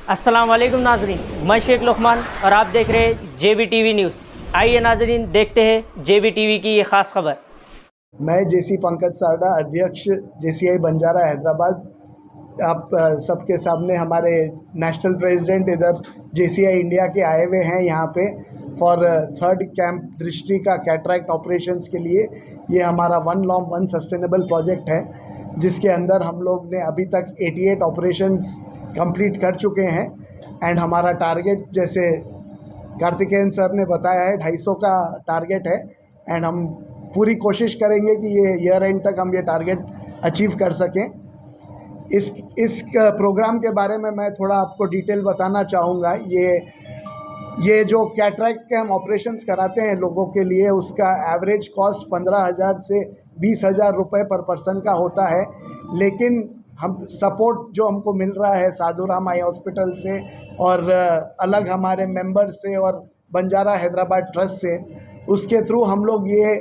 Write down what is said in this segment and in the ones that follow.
अस्सलाम वालेकुम नाजरीन, मैं शेख लुकमान और आप देख रहे हैं JB TV न्यूज़। आइए नाजरीन देखते हैं JB TV की ये ख़ास खबर। मैं JC पंकज सारडा, अध्यक्ष JCI बंजारा हैदराबाद। आप सबके सामने हमारे नेशनल प्रेसिडेंट इधर JCI इंडिया के आए हुए हैं यहाँ पे फॉर थर्ड कैंप दृष्टि का कैटरैक्ट ऑपरेशंस के लिए। ये हमारा one long one sustainable project है जिसके अंदर हम लोग ने अभी तक 88 ऑपरेशंस कंप्लीट कर चुके हैं एंड हमारा टारगेट जैसे कार्तिकेयन सर ने बताया है 250 का टारगेट है एंड हम पूरी कोशिश करेंगे कि ये ईयर एंड तक हम ये टारगेट अचीव कर सकें। इस प्रोग्राम के बारे में मैं थोड़ा आपको डिटेल बताना चाहूँगा। ये जो कैटरैक्ट के हम ऑपरेशंस कराते हैं लोगों के लिए, उसका एवरेज कॉस्ट 15,000 से 20,000 रुपये पर पर्सन का होता है, लेकिन हम सपोर्ट जो हमको मिल रहा है साधुराम आई हॉस्पिटल से और अलग हमारे मेंबर से और बंजारा हैदराबाद ट्रस्ट से, उसके थ्रू हम लोग ये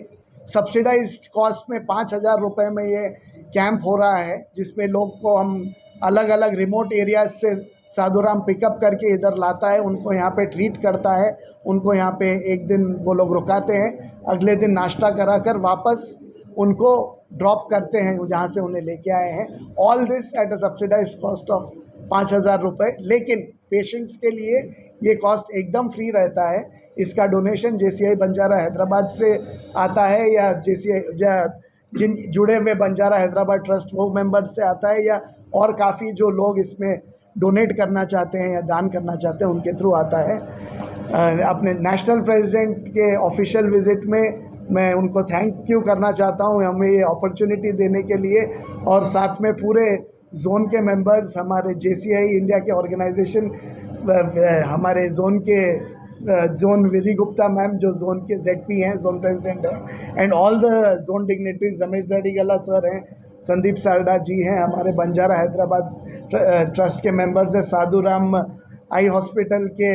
सब्सिडाइज्ड कॉस्ट में 5,000 रुपये में ये कैंप हो रहा है, जिसमें लोग को हम अलग अलग रिमोट एरियाज से साधुराम पिकअप करके इधर लाता है, उनको यहाँ पे ट्रीट करता है, उनको यहाँ पे एक दिन वो लोग रुकाते हैं, अगले दिन नाश्ता कराकर वापस उनको ड्रॉप करते हैं जहाँ से उन्हें लेके आए हैं। All this at a subsidised cost of 5,000 रुपये। लेकिन पेशेंट्स के लिए ये कॉस्ट एकदम फ्री रहता है। इसका डोनेशन JCI बंजारा हैदराबाद से आता है या जिन जुड़े हुए बंजारा हैदराबाद ट्रस्ट वो मेंबर्स से आता है, या और काफ़ी जो लोग इसमें डोनेट करना चाहते हैं या दान करना चाहते हैं उनके थ्रू आता है। अपने नेशनल प्रेसिडेंट के ऑफिशियल विज़िट में मैं उनको थैंक यू करना चाहता हूँ हमें ये अपॉर्चुनिटी देने के लिए, और साथ में पूरे जोन के मेंबर्स, हमारे JCI इंडिया के ऑर्गेनाइजेशन, हमारे जोन के जोन विधि गुप्ता मैम जो जोन के ZP हैं, जोन प्रेसिडेंट हैं, and all the zone dignitaries, Ramesh Dadigala sir हैं, संदीप सारडा जी हैं, हमारे बंजारा हैदराबाद ट्रस्ट के मेंबर्स हैं, साधुराम आई हॉस्पिटल के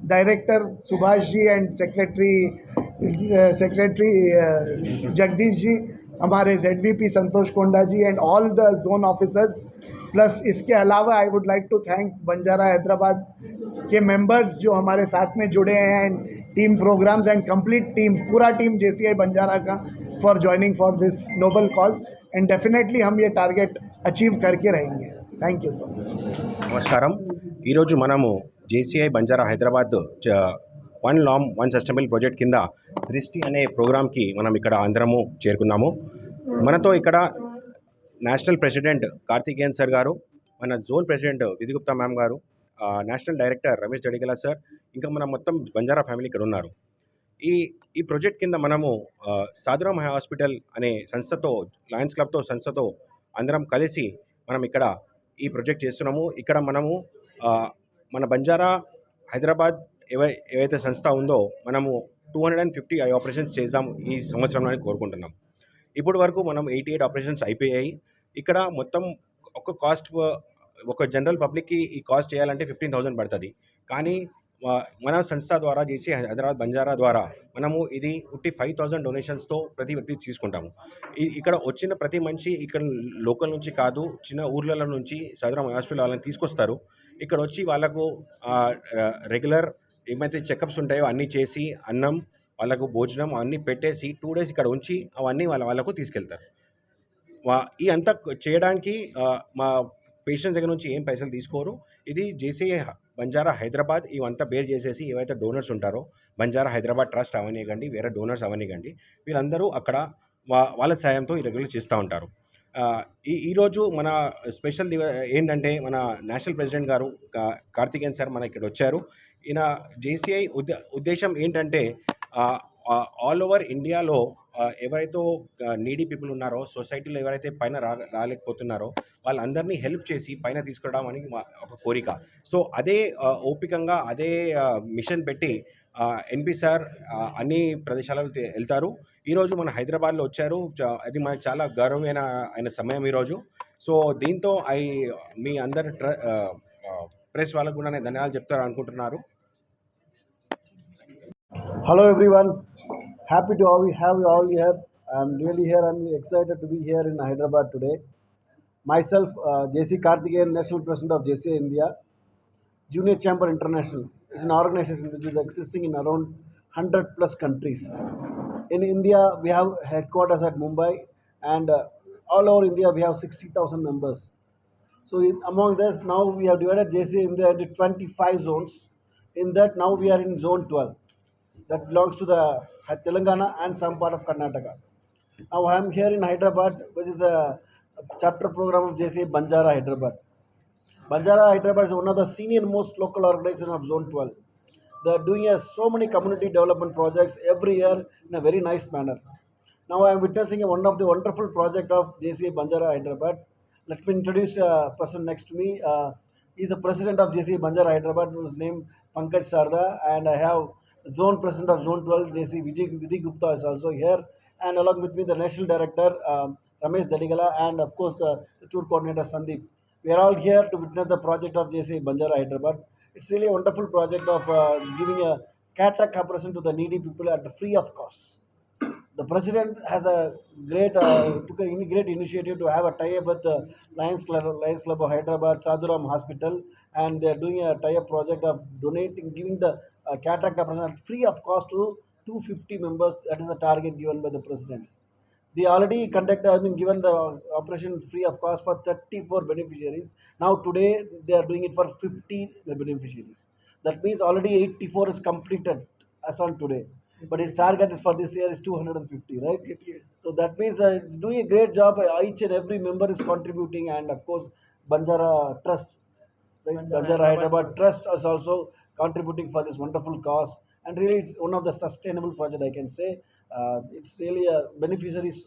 director Subhash ji and secretary Jagdish ji, हमारे ZVP Santosh Konda ji and all the zone officers. Plus इसके अलावा I would like to thank Banjara Hyderabad के मेंबर्स जो हमारे साथ में जुड़े हैं and team programs and complete team, पूरा टीम JCI बंजारा का for joining for this noble cause and definitely हम ये टारगेट अचीव करके रहेंगे। Thank you so much. నమస్కారం. ఈరోజు మనము JCI Banjara Hyderabad one long one sustainable project కింద దృష్టి అనే ప్రోగ్రామ్కి మనం ఇక్కడ అందరము చేరుకున్నాము. మనతో ఇక్కడ నేషనల్ ప్రెసిడెంట్ కార్తికేయన్ సార్ గారు, మన జోన్ ప్రెసిడెంట్ విధిగుప్తా మ్యామ్ గారు, national director Ramesh Dadigala sir, ఇంకా మన మొత్తం బంజారా ఫ్యామిలీ ఇక్కడ ఉన్నారు. ఈ ప్రాజెక్ట్ కింద మనము సాధురామ్ హాస్పిటల్ అనే సంస్థతో, లయన్స్ క్లబ్తో సంస్థతో అందరం కలిసి మనం ఇక్కడ ఈ ప్రాజెక్ట్ చేస్తున్నాము. ఇక్కడ మనము మన బంజారా హైదరాబాద్ ఏవైతే సంస్థ ఉందో మనము 250 ఆపరేషన్స్ చేద్దాం ఈ సంవత్సరంలో కోరుకుంటున్నాం. ఇప్పటి వరకు మనం 88 ఆపరేషన్స్ అయిపోయాయి. ఇక్కడ మొత్తం ఒక జనరల్ పబ్లిక్కి ఈ కాస్ట్ చేయాలంటే 15,000 పడుతుంది. కానీ మన సంస్థ ద్వారా JCI హైదరాబాద్ బంజారా ద్వారా మనము ఇది 5,000 డొనేషన్స్తో ప్రతి వ్యక్తి తీసుకుంటాము. ఇక్కడ వచ్చిన ప్రతి మనిషి ఇక్కడ లోకల్ నుంచి కాదు, చిన్న ఊర్లలో నుంచి సాధురామ్ హాస్పిటల్ వాళ్ళని తీసుకొస్తారు. ఇక్కడ వచ్చి వాళ్ళకు రెగ్యులర్ ఏమైతే చెకప్స్ ఉంటాయో అన్నీ చేసి, అన్నం, వాళ్ళకు భోజనం అన్నీ పెట్టేసి 2 డేస్ ఇక్కడ ఉంచి అవన్నీ వాళ్ళకు తీసుకెళ్తారు. ఈ అంతా చేయడానికి మా పేషెంట్స్ దగ్గర నుంచి ఏం పైసలు తీసుకోరు. ఇది JCI బంజారా హైదరాబాద్ ఇవంతా బేర్ చేసేసి ఏవైతే డోనర్స్ ఉంటారో, బంజారా హైదరాబాద్ ట్రస్ట్ అవనివ్వండి, వేరే డోనర్స్ అవనివ్వండి, వీళ్ళందరూ అక్కడ వాళ్ళ సాయంతో ఈ రెగ్యులర్ చేస్తూ ఉంటారు. ఈరోజు మన స్పెషల్ ఏంటంటే మన నేషనల్ ప్రెసిడెంట్ గారు కార్తికేయన్ సార్ మన ఇక్కడ వచ్చారు. ఈయన JCI ఉద్దేశం ఏంటంటే ఆల్ ఓవర్ ఇండియాలో ఎవరైతే నీడీ పీపుల్ ఉన్నారో, సొసైటీలో ఎవరైతే పైన రాలేకపోతున్నారో వాళ్ళందరినీ హెల్ప్ చేసి పైన తీసుకురావడం అని ఒక కోరిక. సో అదే ఓపికంగా అదే మిషన్ పెట్టి NP సార్ అన్ని ప్రదేశాలకు వెళ్తారు. ఈరోజు మన హైదరాబాద్లో వచ్చారు. అది మనకు చాలా గౌరవమైన అయిన సమయం ఈరోజు. సో దీంతో మీ అందరి ప్రెస్ వాళ్ళకు కూడా నేను ధన్యవాదాలు చెప్తారు అనుకుంటున్నారు. Hello everyone, happy to have you all here. I'm really here. I'm excited to be here in Hyderabad today. Myself, JC Karthikeyan, National President of JCI India. Junior Chamber International is an organization which is existing in around 100 plus countries. In India, we have headquarters at Mumbai, and all over India we have 60,000 members. So among this, now we have divided JCI India into 25 zones. In that, now we are in zone 12. That belongs to the Telangana and some part of Karnataka. Now I am here in Hyderabad, which is a chapter program of JCI Banjara Hyderabad. Banjara Hyderabad is one of the senior most local organizations of Zone 12. They are doing so many community development projects every year in a very nice manner. Now I am witnessing one of the wonderful project of JCI Banjara Hyderabad. Let me introduce a person next to me. He is the president of JCI Banjara Hyderabad, whose name Pankaj Sarda, and I have zone president of Zone 12, JCI Vidhi Gupta is also here, and along with me the national director Ramesh Dadigala, and of course the tour coordinator Sandeep. We are all here to witness the project of JCI Banjara Hyderabad. It's really a wonderful project of giving a cataract operation to the needy people at free of cost. The president has a took a great initiative to have a tie-up with Lions Club of Hyderabad, Sadhuram Hospital, and they are doing a tie-up project of giving the cataract operation at free of cost to 250 members. That is the target given by the presidents. They already given the operation free of cost for 34 beneficiaries. Now today they are doing it for 50 beneficiaries. That means already 84 is completed as on today. But his target is for this year is 250, right? So that means it's doing a great job. Each and every member is contributing, and of course Banjara Trust, right? Banjara Hyderabad Trust is also contributing for this wonderful cause. And really, it's one of the sustainable project, I can say. It's really beneficiaries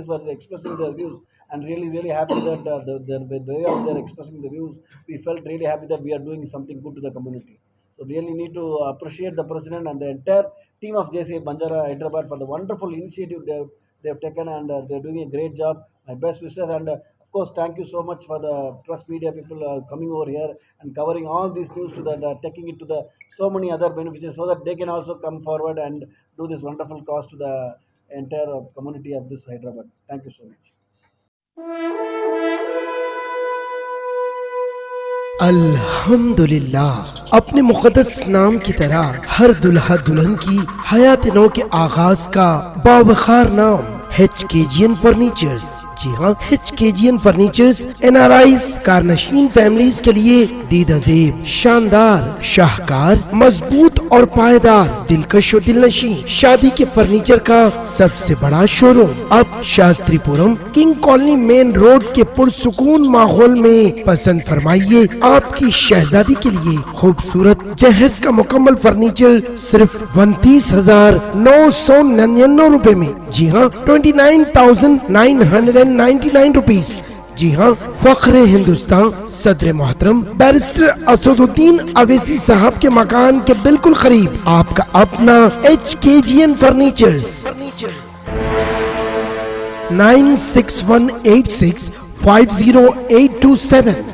were expressing their views, and really happy that the way of they're expressing the views, we felt really happy that we are doing something good to the community. So really need to appreciate the president and the entire team of JCI Banjara Hyderabad for the wonderful initiative they have taken, and they're doing a great job. My best wishes, and of course thank you so much for the trust media people coming over here and covering all these news to the taking it to the so many other beneficiaries, so that they can also come forward and do this wonderful cause to the entire community of this Hyderabad. Thank you so much. अल्हम्दुलिल्लाह। अपने मुक़द्दस नाम की तरह हर दुल्हा दुल्हन की हयात नौ के आगाज का बावखार नाम HKGN फर्नीचर्स। जी हाँ, HKGN फर्नीचर्स NRIs कारनशीन फैमिलीज के लिए दीदाजेब, शानदार, शाहकार, मजबूत और पायदार, दिलकश और दिलनशीं शादी के फर्नीचर का सबसे बड़ा शोरूम अब Shastripuram king colony main road के पुरसुकून माहौल में। पसंद फरमाइए आपकी शहजादी के लिए खूबसूरत जहेज का मुकम्मल फर्नीचर सिर्फ 29,999 रुपए में। जी हाँ, 29,999 रुपीस। जी हाँ, फख्र हिंदुस्तान सदर मोहतरम बैरिस्टर असदुद्दीन अवैसी साहब के मकान के बिल्कुल करीब आपका अपना HKGN फर्नीचर्स। 9618650827